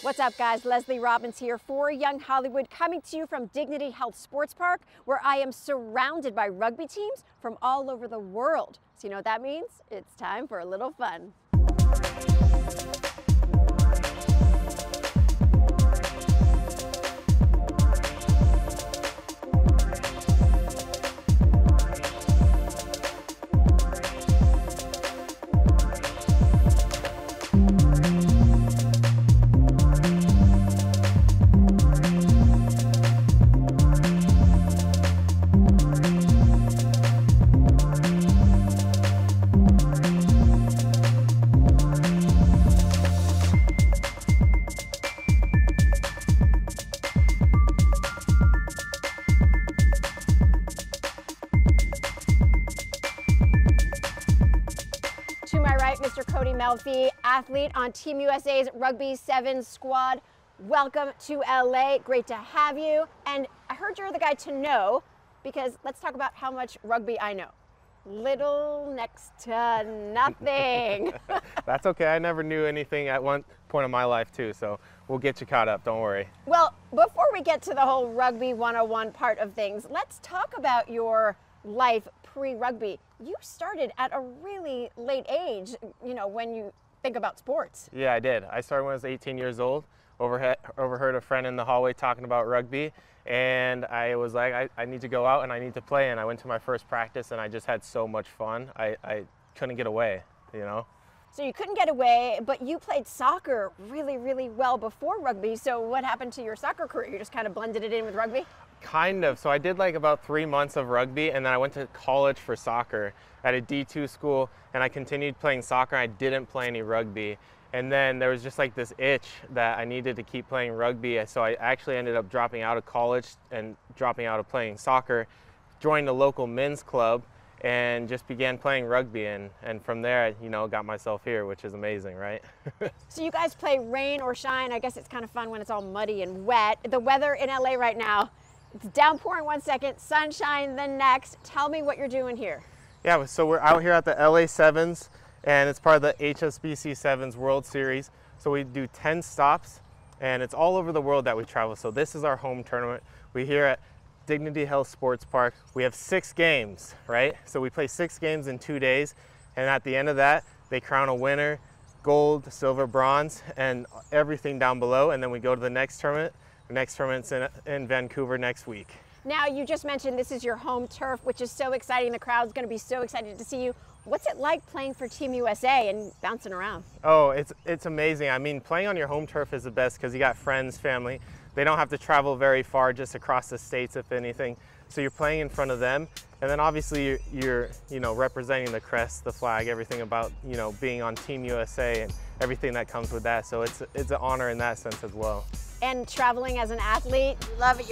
What's up, guys? Leslie Robbins here for Young Hollywood, coming to you from Dignity Health Sports Park, where I am surrounded by rugby teams from all over the world. So you know what that means? It's time for a little fun. To my right, Mr. Cody Melphy, athlete on Team USA's Rugby Sevens squad. Welcome to LA. Great to have you. And I heard you're the guy to know, because let's talk about how much rugby I know. Little next to nothing. That's okay. I never knew anything at one point in my life too, so we'll get you caught up. Don't worry. Well, before we get to the whole Rugby 101 part of things, let's talk about your life pre-rugby. You started at a really late age, you know, when you think about sports. Yeah, I did. I started when I was 18 years old. Overheard a friend in the hallway talking about rugby, and I was like, I need to go out and I need to play. And I went to my first practice and I just had so much fun. I couldn't get away, you know? So you couldn't get away, but you played soccer really, really well before rugby. So what happened to your soccer career? You just kind of blended it in with rugby? Kind of. So I did like about 3 months of rugby, and then I went to college for soccer at a D2 school, and I continued playing soccer. I didn't play any rugby. And then there was just like this itch that I needed to keep playing rugby. So I actually ended up dropping out of college and dropping out of playing soccer, joined a local men's club, and just began playing rugby. And from there, you know, got myself here, which is amazing, right? So you guys play rain or shine. I guess it's kind of fun when it's all muddy and wet. The weather in LA right now, it's downpouring 1 second, sunshine the next. Tell me what you're doing here. Yeah, so we're out here at the LA Sevens, and it's part of the HSBC Sevens World Series. So we do 10 stops, and it's all over the world that we travel. So this is our home tournament. We're here at Dignity Health Sports Park. We have 6 games, right? So we play 6 games in 2 days, and at the end of that, they crown a winner, gold, silver, bronze, and everything down below, and then we go to the next tournament. The next tournament's in Vancouver next week. Now, you just mentioned this is your home turf, which is so exciting. The crowd's going to be so excited to see you. What's it like playing for Team USA and bouncing around? Oh, it's amazing. I mean, playing on your home turf is the best because you got friends, family. They don't have to travel very far, just across the states, if anything. So you're playing in front of them, and then obviously you're you know, representing the crest, the flag, everything about, you know, being on Team USA and everything that comes with that. So it's an honor in that sense as well. And traveling as an athlete, you love it,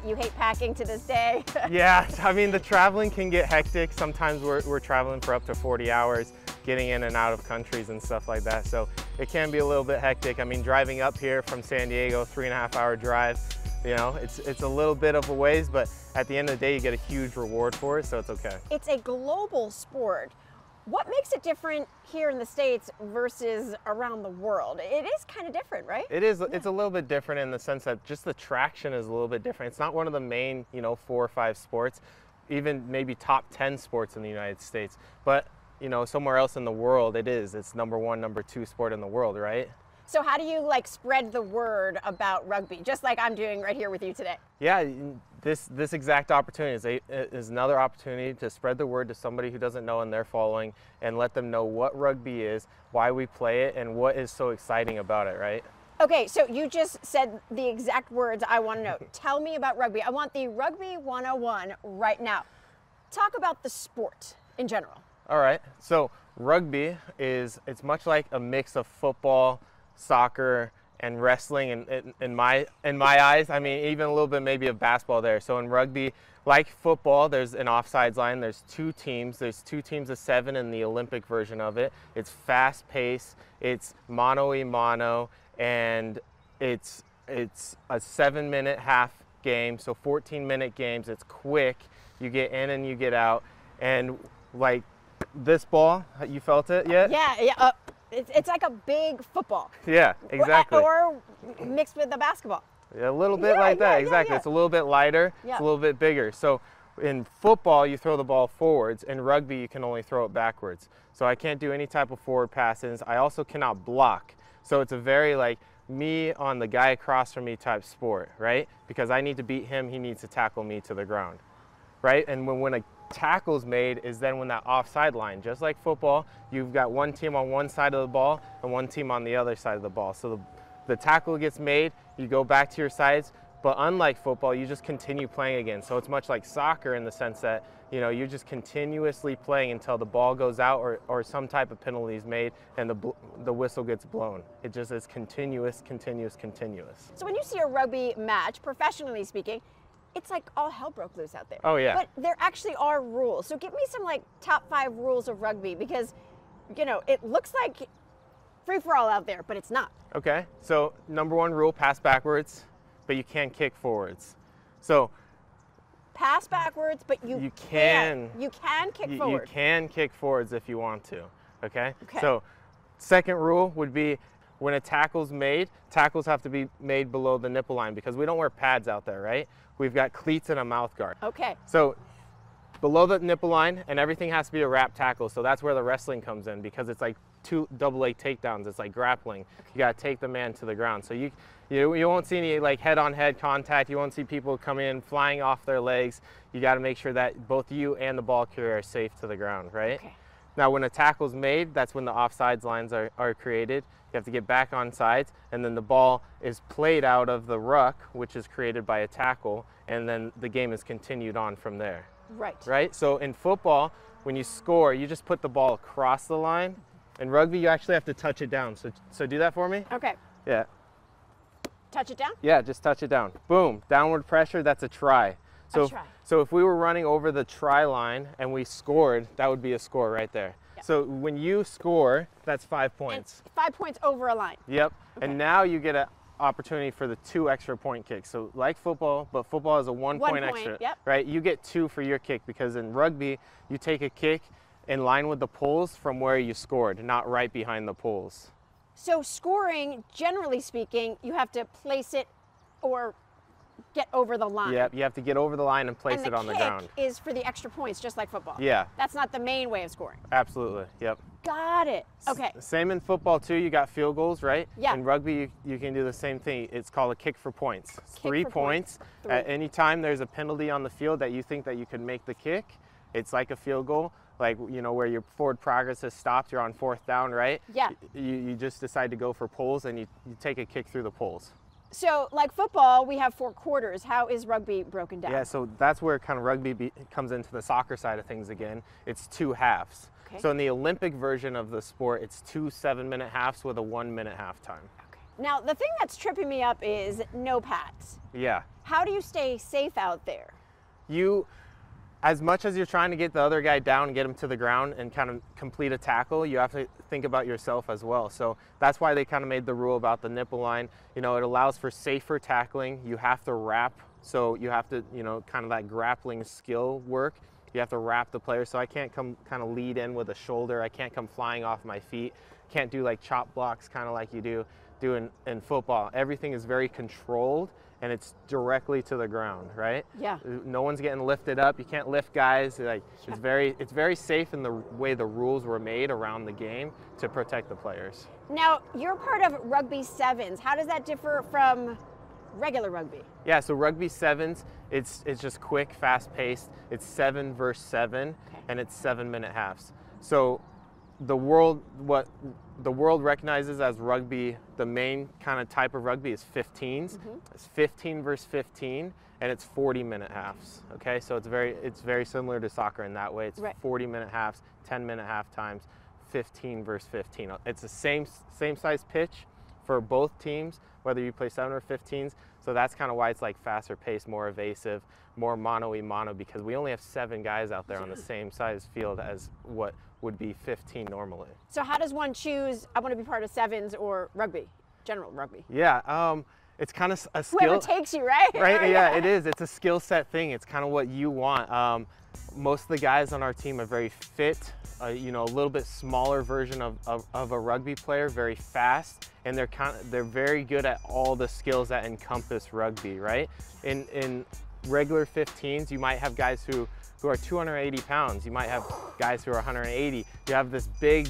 you hate packing to this day. Yeah, I mean, the traveling can get hectic. Sometimes we're traveling for up to 40 hours, getting in and out of countries and stuff like that. So it can be a little bit hectic. I mean, driving up here from San Diego, 3.5-hour drive, you know, it's a little bit of a ways, but at the end of the day, you get a huge reward for it, so it's okay. It's a global sport. What makes it different here in the States versus around the world? It is kind of different, right? It is. Yeah. It's a little bit different in the sense that just the traction is a little bit different. It's not one of the main, you know, 4 or 5 sports, even maybe top 10 sports in the United States. But, you know, somewhere else in the world, it is. It's number 1, number 2 sport in the world, right? So how do you like spread the word about rugby, just like I'm doing right here with you today? Yeah, this exact opportunity is another opportunity to spread the word to somebody who doesn't know and they're following, and let them know what rugby is, why we play it, and what is so exciting about it, right? Okay, so you just said the exact words I want to know. Tell me about rugby. I want the Rugby 101 right now. Talk about the sport in general. All right, so rugby it's much like a mix of football, soccer, and wrestling, and in my eyes, I mean, even a little bit maybe of basketball there. So in rugby, like football, there's an offsides line, there's 2 teams, there's 2 teams of 7 in the Olympic version of it. It's fast paced, it's mano-a-mano, and it's a 7-minute half game, so 14-minute games. It's quick, you get in and you get out, and like this ball, you felt it yet? Yeah. It's like a big football. Yeah, exactly. Or mixed with the basketball. Yeah, a little bit like that, exactly. It's a little bit lighter, it's a little bit bigger. So in football, you throw the ball forwards. In rugby, you can only throw it backwards. So I can't do any type of forward passes. I also cannot block. So it's a very like me on the guy across from me type sport, right? Because I need to beat him, he needs to tackle me to the ground, right? And when a tackle's made is then when that offside line, just like football, you've got one team on one side of the ball and one team on the other side of the ball. So the tackle gets made, you go back to your sides, but unlike football, you just continue playing again. So it's much like soccer in the sense that, you know, you're just continuously playing until the ball goes out or some type of penalty is made and the whistle gets blown. It just is continuous, continuous, continuous. So when you see a rugby match, professionally speaking, it's like all hell broke loose out there. Oh yeah. But there actually are rules. So give me some like top 5 rules of rugby because, you know, it looks like free for all out there, but it's not. Okay, so number 1 rule, pass backwards, but you can kick forwards. So pass backwards, but you can kick forward. You can kick forwards if you want to, okay? So second rule would be when a tackle's made, tackles have to be made below the nipple line because we don't wear pads out there, right? We've got cleats and a mouth guard. Okay. So below the nipple line, and everything has to be a wrap tackle. So that's where the wrestling comes in because it's like 2 double leg takedowns. It's like grappling. You got to take the man to the ground. So you won't see any like head-on-head contact. You won't see people come in flying off their legs. You got to make sure that both you and the ball carrier are safe to the ground, right? Okay. Now, when a tackle's made, that's when the offsides lines are created. You have to get back on sides, and then the ball is played out of the ruck, which is created by a tackle, and then the game is continued on from there. Right. Right? So in football, when you score, you just put the ball across the line. In rugby, you actually have to touch it down. So do that for me. Okay. Yeah. Touch it down? Yeah, just touch it down. Boom. Downward pressure, that's a try. So if we were running over the try line and we scored, that would be a score right there. Yep. So when you score, that's 5 points. And 5 points over a line. Yep. Okay. And now you get an opportunity for the 2 extra point kicks. So like football, but football is a 1 point extra, right? You get 2 for your kick because in rugby, you take a kick in line with the poles from where you scored, not right behind the poles. So scoring, generally speaking, you have to place it or get over the line. Yep, you have to get over the line and place it on the ground. And the kick is for the extra points, just like football. Yeah. That's not the main way of scoring. Absolutely, yep. Got it. Okay. Same in football too, you got field goals, right? Yeah. In rugby, you can do the same thing. It's called a kick for points. It's 3 points. 3. At any time there's a penalty on the field that you think that you could make the kick, it's like a field goal. Like, you know, where your forward progress has stopped, you're on 4th down, right? Yeah. You just decide to go for poles and you take a kick through the poles. So, like football, we have 4 quarters. How is rugby broken down? Yeah, so that's where kind of rugby comes into the soccer side of things again. It's 2 halves. Okay. So in the Olympic version of the sport, it's 2 7-minute halves with a 1-minute halftime. Okay. Now, the thing that's tripping me up is no pads. Yeah. How do you stay safe out there? As much as you're trying to get the other guy down and get him to the ground and kind of complete a tackle, you have to think about yourself as well. So that's why they kind of made the rule about the nipple line. You know, it allows for safer tackling. You have to wrap, so you have to, you know, kind of that grappling skill work. You have to wrap the player, so I can't come kind of lead in with a shoulder. I can't come flying off my feet. Can't do like chop blocks kind of like you do in football. Everything is very controlled and it's directly to the ground, right? Yeah. No one's getting lifted up. You can't lift guys. Like it's very safe in the way the rules were made around the game to protect the players. Now, you're part of Rugby Sevens. How does that differ from regular rugby? Yeah, so Rugby Sevens, it's just quick, fast-paced. It's 7 versus 7, and it's 7-minute halves. So the world recognizes as rugby, the main kind of type of rugby is 15s. It's 15 versus 15, and it's 40-minute halves. Okay, so it's very similar to soccer in that way. It's 40-minute halves, 10-minute half times, 15 versus 15. It's the same size pitch for both teams, whether you play 7 or 15s. So that's kind of why it's like faster paced, more evasive, more mono-y-mono, because we only have 7 guys out there on the same size field as what would be 15 normally. So how does one choose, I want to be part of sevens or rugby, general rugby? Yeah, it's kind of a skill. Whoever takes you, right? Right, yeah, it is. It's a skill set thing. It's kind of what you want. Most of the guys on our team are very fit, you know, a little bit smaller version of a rugby player, very fast, and they're very good at all the skills that encompass rugby, right? In regular 15s, you might have guys who are 280 pounds. You might have guys who are 180. You have this big,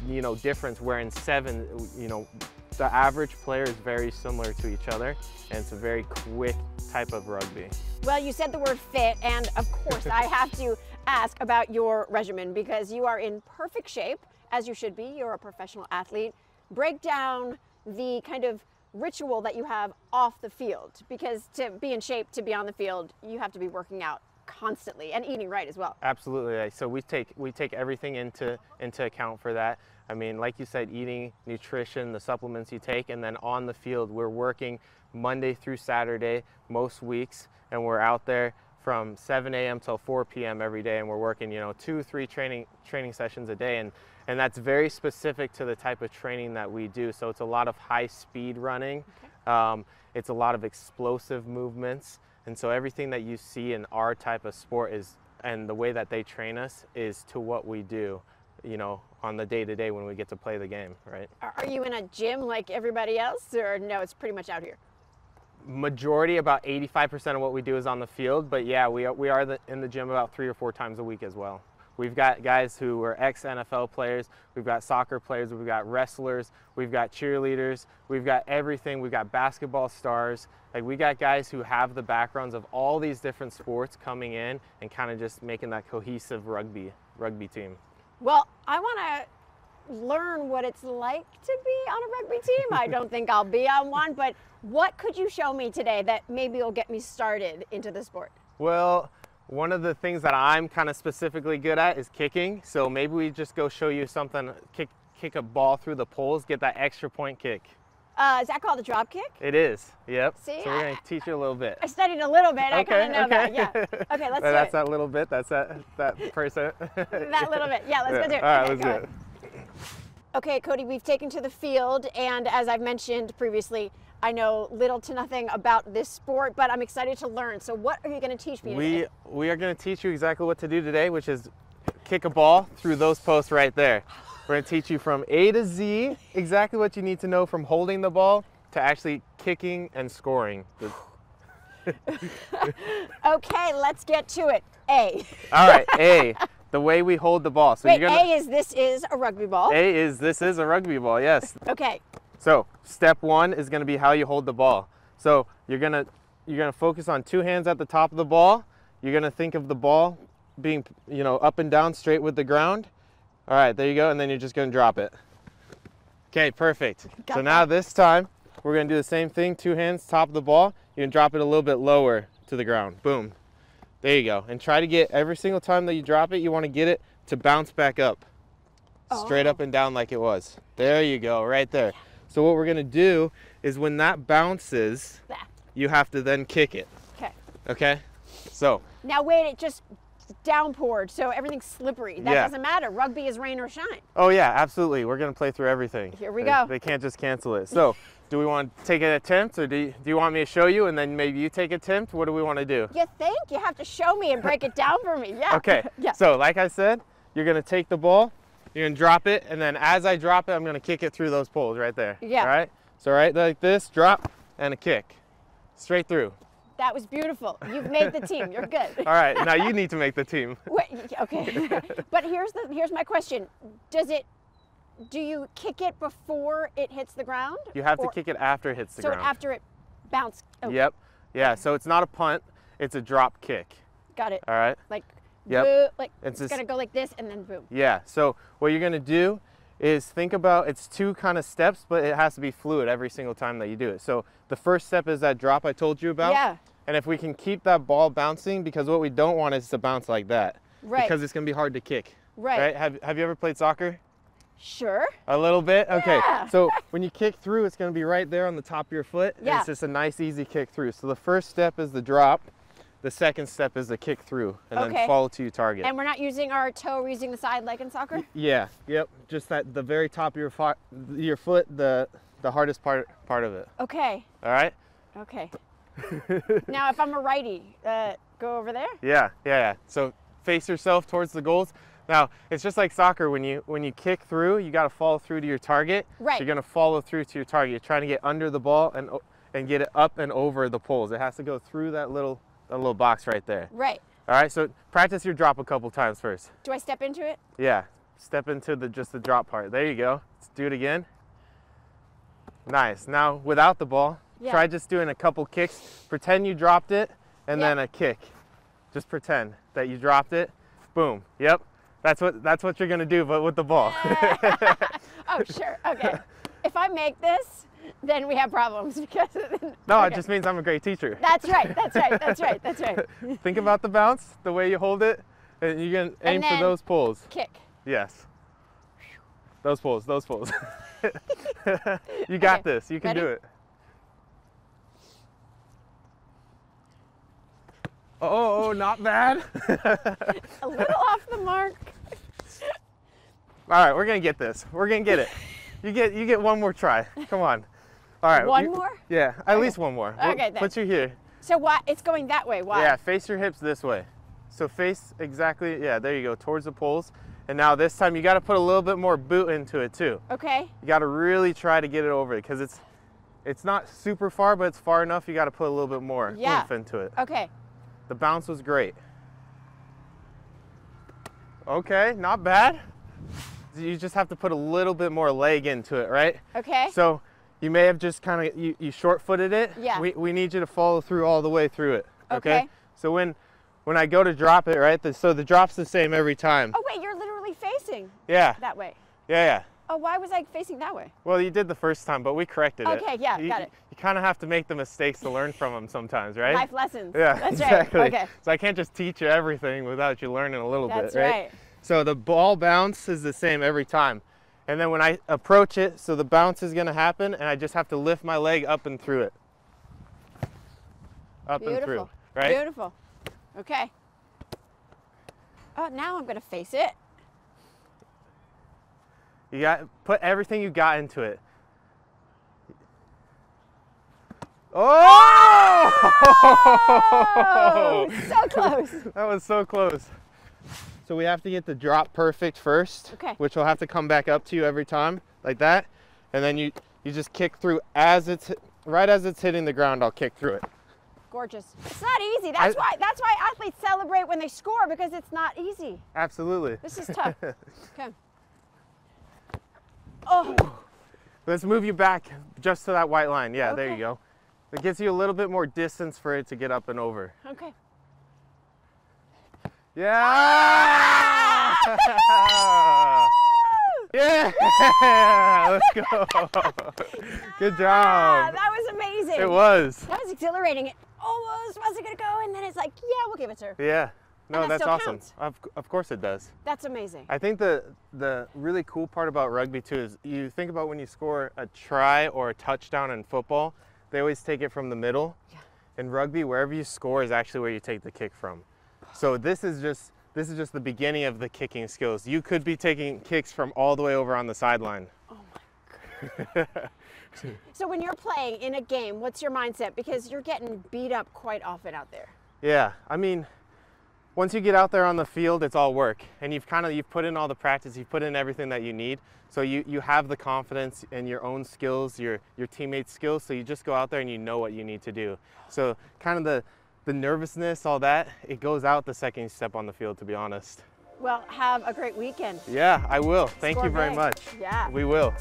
you know, difference where in 7, you know, the average player is very similar to each other, and it's a very quick type of rugby. Well, you said the word fit, and of course I have to ask about your regimen because you are in perfect shape, as you should be. You're a professional athlete. Break down the kind of ritual that you have off the field, because to be in shape, to be on the field, you have to be working out constantly and eating right as well. Absolutely. So we take everything into account for that. I mean, like you said, eating, nutrition, the supplements you take, and then on the field, we're working Monday through Saturday most weeks, and we're out there from 7 a.m. till 4 p.m. every day, and we're working, you know, 2-3 training sessions a day, and that's very specific to the type of training that we do. So it's a lot of high speed running. Okay. It's a lot of explosive movements, and so everything that you see in our type of sport is, and the way that they train us is to what we do, you know, on the day-to-day when we get to play the game, right? Are you in a gym like everybody else, or no, it's pretty much out here? Majority, about 85% of what we do is on the field, but yeah, we are in the gym about 3 or 4 times a week as well. We've got guys who are ex-NFL players, we've got soccer players, we've got wrestlers, we've got cheerleaders, we've got everything, we've got basketball stars. Like, we got guys who have the backgrounds of all these different sports coming in and kind of just making that cohesive rugby team. Well, I want to learn what it's like to be on a rugby team. I don't think I'll be on one, but what could you show me today that maybe will get me started into the sport? Well, one of the things that I'm kind of specifically good at is kicking. So maybe we just go show you something, kick a ball through the poles, get that extra point kick. Is that called a drop kick? It is, yep. See, so we're going to teach you a little bit. I studied a little bit. Okay, I kind of know that, yeah. Okay, let's do it. That's that little bit, that's that person. That little bit, yeah, let's go do it. All right, okay, let's do it. Okay, Cody, we've taken to the field, and as I've mentioned previously, I know little to nothing about this sport, but I'm excited to learn. So what are you going to teach me today? We are going to teach you exactly what to do today, which is kick a ball through those posts right there. We're going to teach you from A to Z, exactly what you need to know from holding the ball to actually kicking and scoring. Okay, let's get to it. A. All right, A, the way we hold the ball. So wait, this is a rugby ball? This is a rugby ball, yes. Okay. So step 1 is going to be how you hold the ball. So you're going to focus on 2 hands at the top of the ball. You're going to think of the ball being, you know, up and down straight with the ground. All right, there you go, and then you're just going to drop it. Okay, perfect. So now this time we're going to do the same thing. 2 hands, top of the ball. You're going to drop it a little bit lower to the ground. Boom. There you go. And try to get, every single time that you drop it, you want to get it to bounce back up. Straight up and down like it was. There you go, right there. So what we're going to do is when that bounces, you have to then kick it. Okay. Okay? So. Now wait, it just downpoured, so everything's slippery. That doesn't matter. Rugby is rain or shine. Oh yeah, absolutely. We're going to play through everything. Here we go. They can't just cancel it. So do we want to take an attempt, or do you want me to show you and then maybe you take an attempt? What do we want to do? You think? You have to show me and break it down for me. Yeah. Okay. Yeah. So like I said, you're going to take the ball, you're going to drop it, and then as I drop it, I'm going to kick it through those poles right there. Yeah. All right? So right like this, drop, and a kick. Straight through. That was beautiful. You've made the team. You're good. All right, now you need to make the team. Wait, okay. But here's my question. Do you kick it before it hits the ground? You have to kick it after it hits the ground. So after it bounced. Oh. Yep. Yeah, so it's not a punt, it's a drop kick. Got it. All right? Like, yep. Boo, like it's gonna go like this and then boom. Yeah, so what you're gonna do is think about, it's 2 kind of steps, but it has to be fluid every single time that you do it. So the first step is that drop I told you about. Yeah. And if we can keep that ball bouncing, because what we don't want is to bounce like that. Right. Because it's gonna be hard to kick. Right. Have you ever played soccer? Sure. A little bit? Okay. Yeah. So when you kick through, it's gonna be right there on the top of your foot. Yeah. And it's just a nice, easy kick through. So the first step is the drop. The second step is the kick through, and then follow to your target. And we're not using our toe, we're using the side like in soccer? Yeah, yep. Just the very top of your foot, the the hardest part of it. Okay. All right? Okay. Now, if I'm a righty, go over there? Yeah. So face yourself towards the goals. Now, it's just like soccer. When you kick through, you got to follow through to your target. Right. So you're going to follow through to your target. You're trying to get under the ball and get it up and over the poles. It has to go through that little box right there. Right. All right, so practice your drop a couple times first. Do I step into it? Yeah, step into just the drop part. There you go. Let's do it again. Nice. Now, without the ball, try just doing a couple kicks. Pretend you dropped it, and then a kick. Just pretend that you dropped it. Boom. Yep. That's what you're gonna do, but with the ball. Oh, sure. Okay. If I make this, then we have problems because. No, it just means I'm a great teacher. That's right. That's right. That's right. That's right. Think about the bounce, the way you hold it, and you can aim for those poles. Kick. Yes. Those poles. Those poles. You got this. You can do it. Oh, not bad. A little off the mark. All right, we're gonna get this. We're gonna get it. You get one more try. Come on. All right. One more? Yeah, at least one more. Okay. Put you here. So why it's going that way? Why? Yeah, face your hips this way. So face exactly. Yeah, there you go, towards the poles. And now this time you got to put a little bit more boot into it too. Okay. You got to really try to get it over it because it's not super far, but it's far enough. You got to put a little bit more oomph into it. Okay. The bounce was great. Okay, not bad. You just have to put a little bit more leg into it, right? Okay. So you may have just kind of, you short-footed it. Yeah. We need you to follow through all the way through it, Okay. So when I go to drop it, right, so the drop's the same every time. Oh, wait, you're literally facing that way. Yeah. Oh, why was I facing that way? Well, you did the first time, but we corrected it. Okay, yeah, got it. You kind of have to make the mistakes to learn from them sometimes, right? Life lessons. Yeah, That's exactly. right. Okay. So I can't just teach you everything without you learning a little bit, right? That's right. So the ball bounce is the same every time. And then when I approach it, so the bounce is gonna happen and I just have to lift my leg up and through it. Up and through, right? Beautiful. Okay. Oh, now I'm gonna face it. You got put everything you got into it. Oh! Oh, so close. That was so close. So we have to get the drop perfect first, which will have to come back up to you every time, like that. And then you just kick through right as it's hitting the ground, I'll kick through it. Gorgeous. It's not easy. That's why athletes celebrate when they score, because it's not easy. Absolutely. This is tough. Okay. Oh. Let's move you back just to that white line. Yeah, there you Okay. go. It gives you a little bit more distance for it to get up and over. Okay. Yeah! Yeah! Let's go. Good job. That was amazing. It was. That was exhilarating. It almost wasn't going to go, and then it's like, yeah, we'll give it to her. Yeah. No, And that that's still awesome. counts. Of course it does. That's amazing. I think the really cool part about rugby too is you think about when you score a try or a touchdown in football, they always take it from the middle. Yeah. In rugby, wherever you score is actually where you take the kick from. So this is just the beginning of the kicking skills. You could be taking kicks from all the way over on the sideline. Oh my God. So when you're playing in a game, what's your mindset? Because you're getting beat up quite often out there. Yeah, I mean, once you get out there on the field, it's all work, and you've put in all the practice, you've put in everything that you need. So you have the confidence in your own skills, your teammates' skills. So you just go out there and you know what you need to do. So kind of the nervousness, all that, it goes out the second you step on the field, to be honest. Well, have a great weekend. Yeah, I will. Thank Score you very big. much. Yeah. We will.